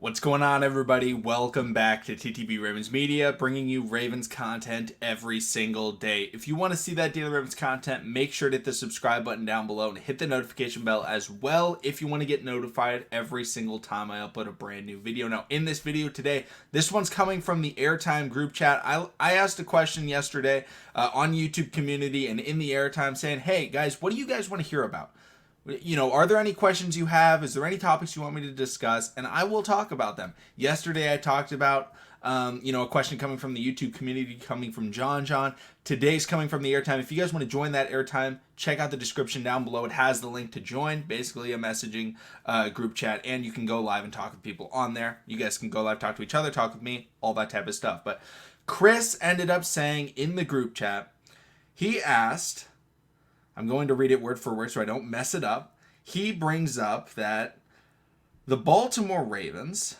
What's going on, everybody? Welcome back to TTB Ravens Media, bringing you Ravens content every single day. If you want to see that daily Ravens content, make sure to hit the subscribe button down below and hit the notification bell as well if you want to get notified every single time I upload a brand new video. Now, in this video today, this one's coming from the Airtime group chat. I asked a question yesterday on YouTube community and in the Airtime saying, hey, guys, what do you guys want to hear about? Are there any questions you have? Is there any topics you want me to discuss? And I will talk about them. Yesterday, I talked about, a question coming from the YouTube community, coming from John. Today's coming from the Airtime. If you guys want to join that Airtime, check out the description down below. It has the link to join, basically a messaging group chat, and you can go live and talk with people on there. You guys can go live, talk to each other, talk with me, all that type of stuff. But Chris ended up saying in the group chat, he asked, I'm going to read it word for word so I don't mess it up. He brings up that the Baltimore Ravens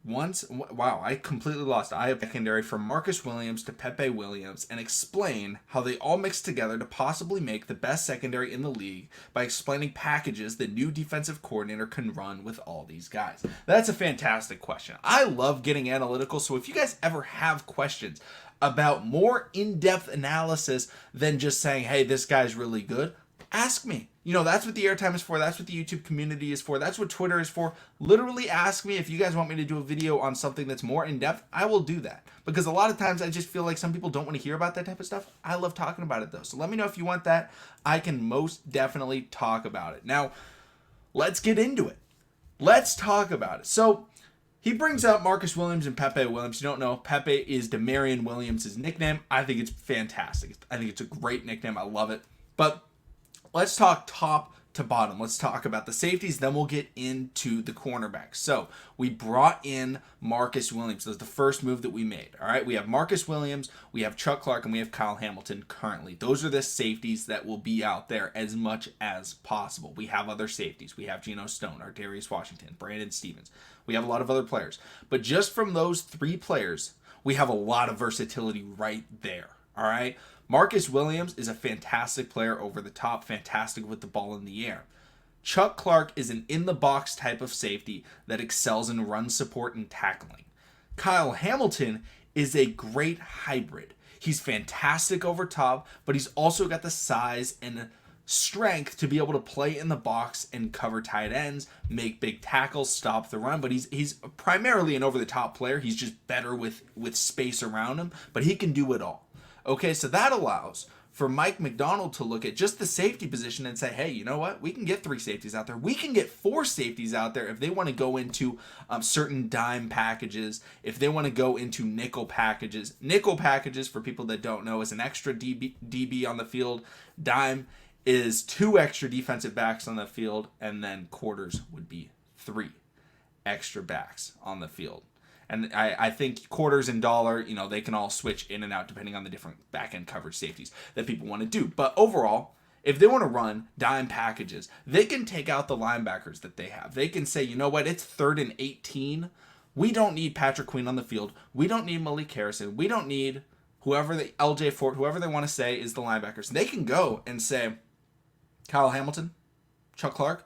I completely lost. I have secondary from Marcus Williams to Pepe Williams and explain how they all mix together to possibly make the best secondary in the league by explaining packages the new defensive coordinator can run with all these guys. That's a fantastic question. I love getting analytical, so if you guys ever have questions about more in-depth analysis than just saying, hey, this guy's really good, ask me. That's what the Airtime is for. That's what the YouTube community is for. That's what Twitter is for. Literally ask me if you guys want me to do a video on something that's more in-depth. I will do that. Because a lot of times I just feel like some people don't want to hear about that type of stuff. I love talking about it, though. So let me know if you want that. I can most definitely talk about it. Now, let's get into it. Let's talk about it. So he brings up Marcus Williams and Pepe Williams. You don't know, Pepe is Demarion Williams' nickname. I think it's fantastic. I think it's a great nickname. I love it. But let's talk top to bottom. Let's talk about the safeties, then we'll get into the cornerbacks. So we brought in Marcus Williams. That was the first move that we made. All right, we have Marcus Williams, we have Chuck Clark, and we have Kyle Hamilton currently. Those are the safeties that will be out there as much as possible. We have other safeties. We have Geno Stone, Darius Washington, Brandon Stevens. We have a lot of other players. But just from those three players, we have a lot of versatility right there. All right. Marcus Williams is a fantastic player over the top, fantastic with the ball in the air. Chuck Clark is an in-the-box type of safety that excels in run support and tackling. Kyle Hamilton is a great hybrid. He's fantastic over top, but he's also got the size and strength to be able to play in the box and cover tight ends, make big tackles, stop the run. But he's primarily an over-the-top player. He's just better with space around him, but he can do it all. Okay, so that allows for Mike McDonald to look at just the safety position and say, hey, you know what? We can get 3 safeties out there. We can get 4 safeties out there if they want to go into certain dime packages, if they want to go into nickel packages. Nickel packages, for people that don't know, is an extra DB on the field. Dime is 2 extra defensive backs on the field, and then quarters would be 3 extra backs on the field. And I think quarters and dollar, they can all switch in and out depending on the different back-end coverage safeties that people want to do. But overall, if they want to run dime packages, they can take out the linebackers that they have. They can say, you know what, it's 3rd and 18. We don't need Patrick Queen on the field. We don't need Malik Harrison. We don't need LJ Fort, whoever they want to say is the linebackers. They can go and say, Kyle Hamilton, Chuck Clark,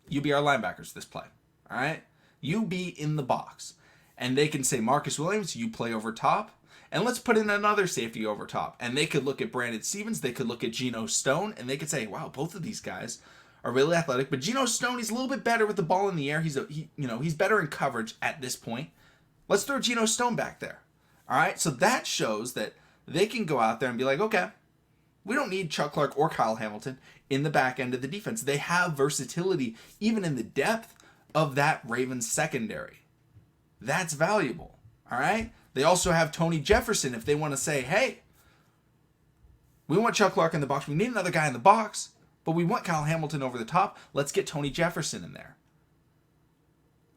you be our linebackers this play. All right? You be in the box. And they can say, Marcus Williams, you play over top, and let's put in another safety over top. And they could look at Brandon Stevens, they could look at Geno Stone, and they could say, wow, both of these guys are really athletic. But Geno Stone, he's a little bit better with the ball in the air. He's better in coverage at this point. Let's throw Geno Stone back there. All right, so that shows that they can go out there and be like, okay, we don't need Chuck Clark or Kyle Hamilton in the back end of the defense. They have versatility even in the depth of that Ravens secondary. That's valuable, all right? They also have Tony Jefferson if they want to say, hey, we want Chuck Clark in the box. We need another guy in the box, but we want Kyle Hamilton over the top. Let's get Tony Jefferson in there.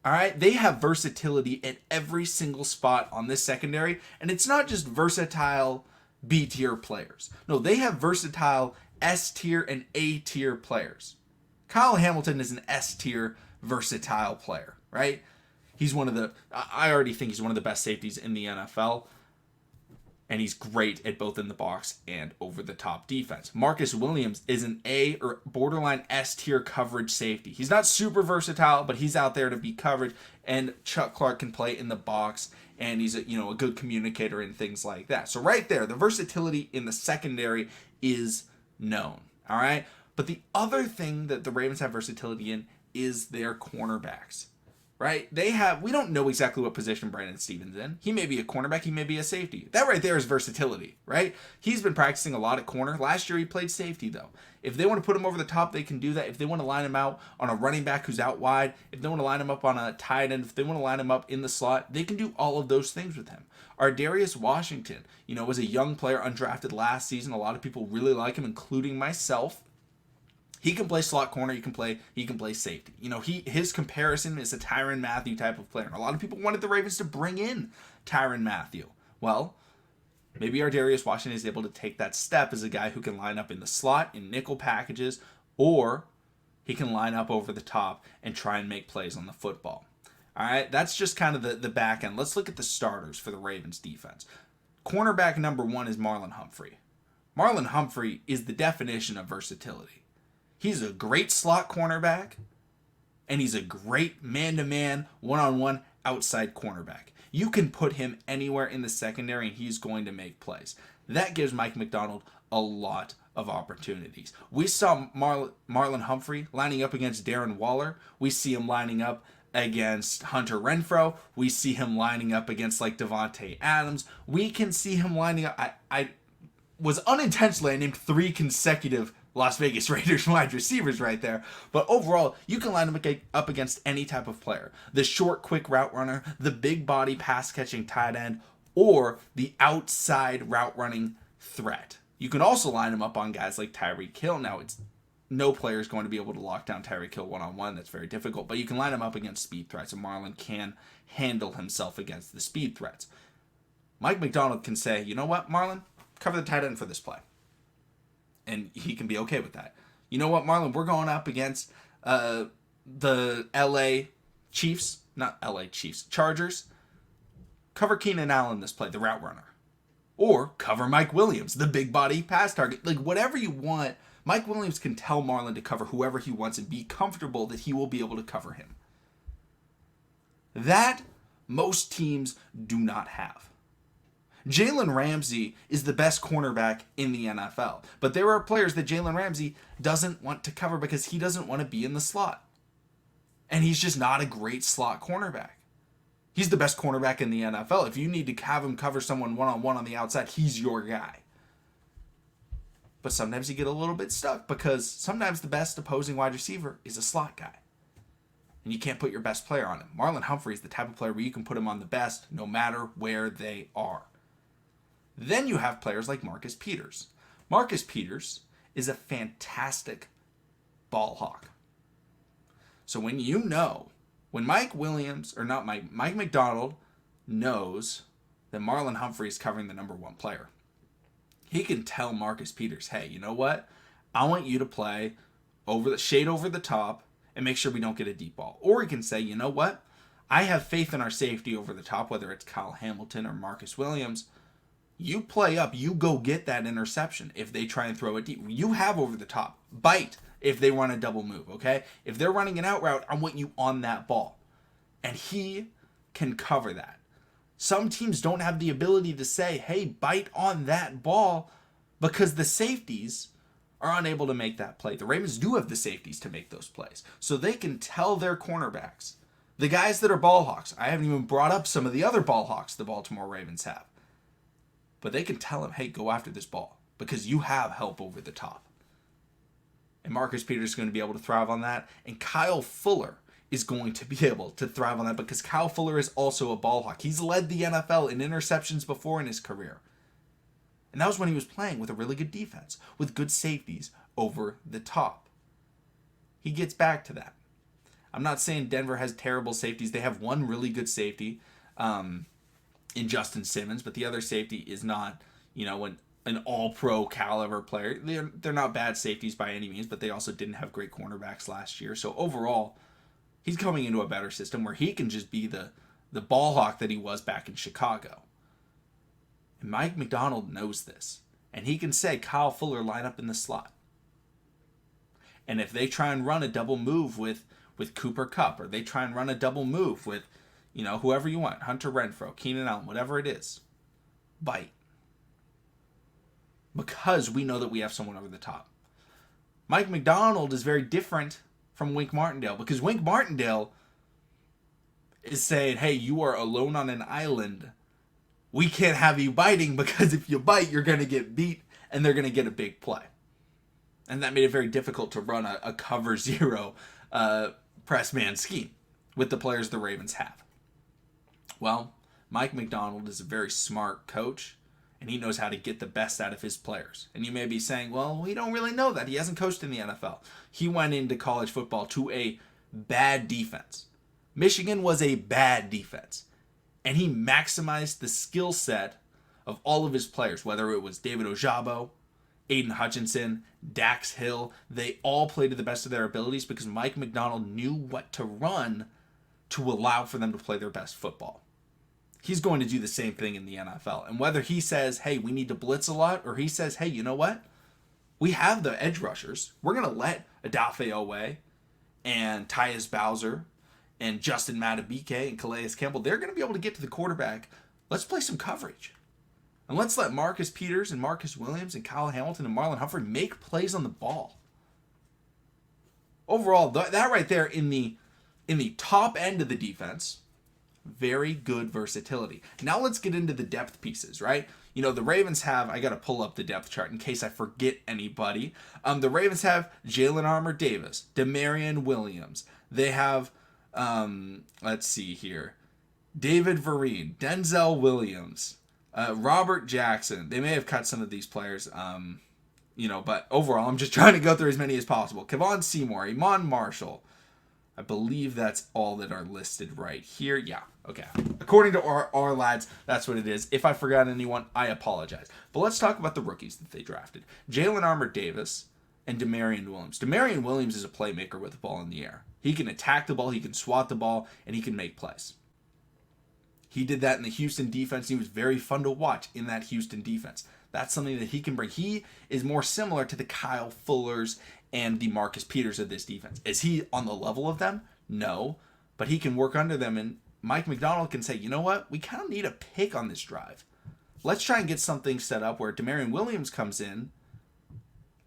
All right? They have versatility at every single spot on this secondary, and it's not just versatile B-tier players. No, they have versatile S-tier and A-tier players. Kyle Hamilton is an S-tier versatile player, right? I already think he's one of the best safeties in the NFL. and he's great at both in the box and over the top defense. Marcus Williams is an A or borderline S tier coverage safety. He's not super versatile, but he's out there to be coverage, and Chuck Clark can play in the box, and he's a good communicator and things like that. So right there, the versatility in the secondary is known. All right, but the other thing that the Ravens have versatility in is their cornerbacks. Right? We don't know exactly what position Brandon Stevens in. He may be a cornerback, he may be a safety. That right there is versatility, right? He's been practicing a lot at corner. Last year he played safety though. If they want to put him over the top, they can do that. If they want to line him out on a running back who's out wide, if they want to line him up on a tight end, if they want to line him up in the slot, they can do all of those things with him. Armour-Davis Washington, was a young player, undrafted last season. A lot of people really like him, including myself. He can play slot corner. He can play safety. His comparison is a Tyrann Mathieu type of player. And a lot of people wanted the Ravens to bring in Tyrann Mathieu. Well, maybe Armour-Davis Washington is able to take that step as a guy who can line up in the slot, in nickel packages, or he can line up over the top and try and make plays on the football. All right, that's just kind of the back end. Let's look at the starters for the Ravens defense. Cornerback number 1 is Marlon Humphrey. Marlon Humphrey is the definition of versatility. He's a great slot cornerback, and he's a great man-to-man, one-on-one outside cornerback. You can put him anywhere in the secondary, and he's going to make plays. That gives Mike Macdonald a lot of opportunities. We saw Marlon Humphrey lining up against Darren Waller. We see him lining up against Hunter Renfrow. We see him lining up against Devontae Adams. We can see him lining up. I was unintentionally, I named 3 consecutive Las Vegas Raiders wide receivers right there. But overall, you can line them up against any type of player. The short, quick route runner, the big body pass-catching tight end, or the outside route running threat. You can also line them up on guys like Tyreek Hill. Now, no player is going to be able to lock down Tyreek Hill one-on-one. That's very difficult. But you can line him up against speed threats, and Marlon can handle himself against the speed threats. Mike Macdonald can say, you know what, Marlon? Cover the tight end for this play. And he can be okay with that. You know what, Marlon? We're going up against the Chargers. Cover Keenan Allen this play, the route runner. Or cover Mike Williams, the big body pass target. Whatever you want, Mike Williams can tell Marlon to cover whoever he wants and be comfortable that he will be able to cover him. That most teams do not have. Jalen Ramsey is the best cornerback in the NFL. But there are players that Jalen Ramsey doesn't want to cover because he doesn't want to be in the slot. And he's just not a great slot cornerback. He's the best cornerback in the NFL. If you need to have him cover someone one-on-one on the outside, he's your guy. But sometimes you get a little bit stuck because sometimes the best opposing wide receiver is a slot guy. And you can't put your best player on him. Marlon Humphrey is the type of player where you can put him on the best no matter where they are. Then you have players like Marcus Peters. Marcus Peters is a fantastic ball hawk. So when Mike Macdonald knows that Marlon Humphrey is covering the number 1 player, he can tell Marcus Peters, hey, you know what? I want you to play shade over the top and make sure we don't get a deep ball. Or he can say, you know what? I have faith in our safety over the top, whether it's Kyle Hamilton or Marcus Williams. You play up, you go get that interception if they try and throw it deep. You have over the top. Bite if they run a double move, okay? If they're running an out route, I want you on that ball. And he can cover that. Some teams don't have the ability to say, hey, bite on that ball because the safeties are unable to make that play. The Ravens do have the safeties to make those plays. So they can tell their cornerbacks, the guys that are ball hawks. I haven't even brought up some of the other ball hawks the Baltimore Ravens have. But they can tell him, hey, go after this ball because you have help over the top. And Marcus Peters is going to be able to thrive on that. And Kyle Fuller is going to be able to thrive on that because Kyle Fuller is also a ball hawk. He's led the NFL in interceptions before in his career. And that was when he was playing with a really good defense, with good safeties over the top. He gets back to that. I'm not saying Denver has terrible safeties. They have one really good safety in Justin Simmons, but the other safety is not, an all-pro caliber player. They're not bad safeties by any means, but they also didn't have great cornerbacks last year. So overall, he's coming into a better system where he can just be the ball hawk that he was back in Chicago. And Mike Macdonald knows this. And he can say, Kyle Fuller, line up in the slot. And if they try and run a double move with Cooper Kupp, or they try and run a double move with, whoever you want, Hunter Renfrow, Keenan Allen, whatever it is, bite. Because we know that we have someone over the top. Mike Macdonald is very different from Wink Martindale, because Wink Martindale is saying, hey, you are alone on an island. We can't have you biting, because if you bite, you're going to get beat and they're going to get a big play. And that made it very difficult to run a cover zero press man scheme with the players the Ravens have. Well, Mike Macdonald is a very smart coach, and he knows how to get the best out of his players. And you may be saying, well, we don't really know that. He hasn't coached in the NFL. He went into college football to a bad defense. Michigan was a bad defense. And he maximized the skill set of all of his players, whether it was David Ojabo, Aiden Hutchinson, Dax Hill. They all played to the best of their abilities because Mike Macdonald knew what to run to allow for them to play their best football. He's going to do the same thing in the NFL. And whether he says, hey, we need to blitz a lot, or he says, hey, you know what? We have the edge rushers. We're going to let Odafe Owe and Tyus Bowser and Justin Madubuike and Calais Campbell, they're going to be able to get to the quarterback. Let's play some coverage. And let's let Marcus Peters and Marcus Williams and Kyle Hamilton and Marlon Humphrey make plays on the ball. Overall, that right there in the top end of the defense, very good versatility. Now let's get into the depth pieces, right? The Ravens have, I got to pull up the depth chart in case I forget anybody. The Ravens have Jalen Armour-Davis, Demarion Williams. They have, let's see here, David Vereen, Denzel Williams, Robert Jackson. They may have cut some of these players, but overall, I'm just trying to go through as many as possible. Kevon Seymour, Iman Marshall. I believe that's all that are listed right here. Yeah, okay. According to our lads, that's what it is. If I forgot anyone, I apologize. But let's talk about the rookies that they drafted. Jalen Armour-Davis and Demarion Williams. Demarion Williams is a playmaker with the ball in the air. He can attack the ball, he can swat the ball, and he can make plays. He did that in the Houston defense. He was very fun to watch in that Houston defense. That's something that he can bring. He is more similar to the Kyle Fullers and the Marcus Peters of this defense. Is he on the level of them? No. But he can work under them, and Mike Macdonald can say, you know what? We kind of need a pick on this drive. Let's try and get something set up where Demarion Williams comes in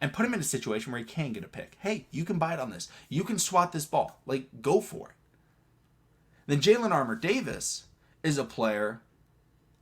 and put him in a situation where he can get a pick. Hey, you can bite on this. You can swat this ball. Go for it. Then Jalen Armour-Davis is a player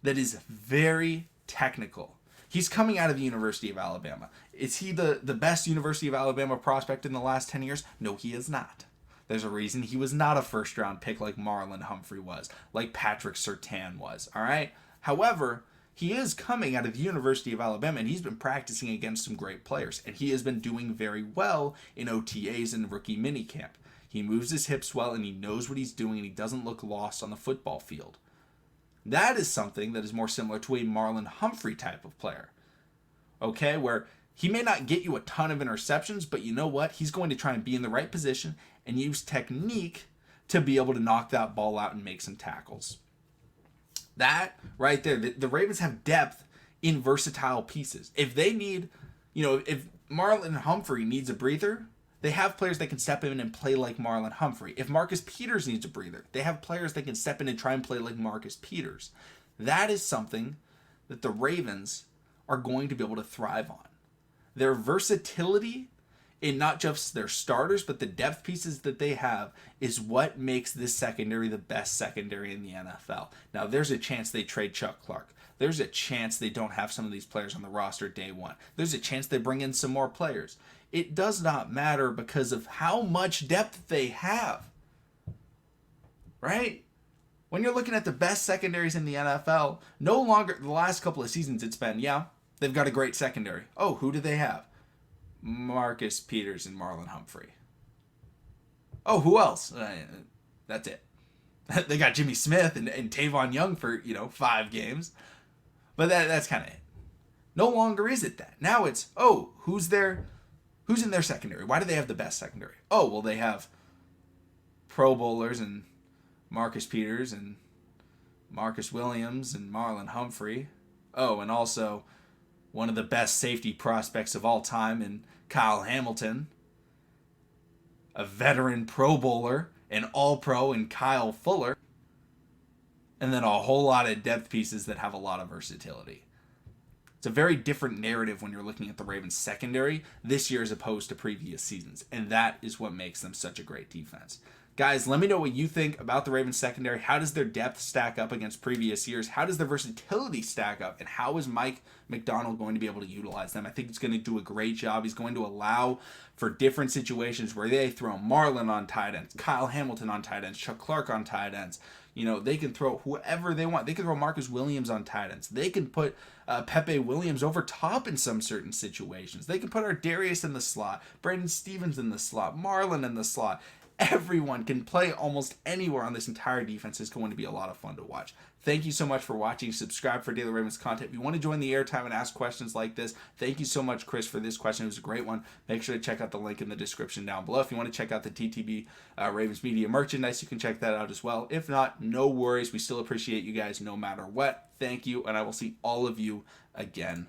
that is very technical. He's coming out of the University of Alabama. Is he the best University of Alabama prospect in the last 10 years? No, he is not. There's a reason he was not a first-round pick like Marlon Humphrey was, like Patrick Surtain was, all right? However, he is coming out of the University of Alabama, and he's been practicing against some great players, and he has been doing very well in OTAs and rookie minicamp. He moves his hips well, and he knows what he's doing, and he doesn't look lost on the football field. That is something that is more similar to a Marlon Humphrey type of player. Okay, where he may not get you a ton of interceptions, but you know what? He's going to try and be in the right position and use technique to be able to knock that ball out and make some tackles. That right there, the Ravens have depth in versatile pieces. If they need, if Marlon Humphrey needs a breather, they have players that can step in and play like Marlon Humphrey. If Marcus Peters needs a breather, they have players that can step in and try and play like Marcus Peters. That is something that the Ravens are going to be able to thrive on. Their versatility in not just their starters, but the depth pieces that they have is what makes this secondary the best secondary in the NFL. Now, there's a chance they trade Chuck Clark. There's a chance they don't have some of these players on the roster day one. There's a chance they bring in some more players. It does not matter because of how much depth they have. Right? When you're looking at the best secondaries in the NFL, no longer, the last couple of seasons it's been, they've got a great secondary. Oh, who do they have? Marcus Peters and Marlon Humphrey. Oh, who else? That's it. They got Jimmy Smith and Tavon Young for, 5 games. But that's kind of it. No longer is it that. Now it's, who's in their secondary? Why do they have the best secondary? Oh, well, they have Pro Bowlers and Marcus Peters and Marcus Williams and Marlon Humphrey. Oh, and also one of the best safety prospects of all time in Kyle Hamilton, a veteran Pro Bowler, an All-Pro in Kyle Fuller, and then a whole lot of depth pieces that have a lot of versatility. It's a very different narrative when you're looking at the Ravens secondary this year as opposed to previous seasons, and that is what makes them such a great defense. Guys, let me know what you think about the Ravens secondary. How does their depth stack up against previous years? How does their versatility stack up? And how is Mike McDonald going to be able to utilize them? I think he's going to do a great job. He's going to allow for different situations where they throw Marlon on tight ends, Kyle Hamilton on tight ends, Chuck Clark on tight ends. You know, they can throw whoever they want. They can throw Marcus Williams on tight ends. They can put Pepe Williams over top in some certain situations. They can put Darius in the slot, Brandon Stevens in the slot, Marlon in the slot. Everyone can play almost anywhere on this entire defense. It's going to be a lot of fun to watch. Thank you so much for watching. Subscribe for Daily Ravens content. If you want to join the airtime and ask questions like this, thank you so much, Chris, for this question. It was a great one. Make sure to check out the link in the description down below. If you want to check out the TTB Ravens Media merchandise, you can check that out as well. If not, no worries. We still appreciate you guys no matter what. Thank you, and I will see all of you again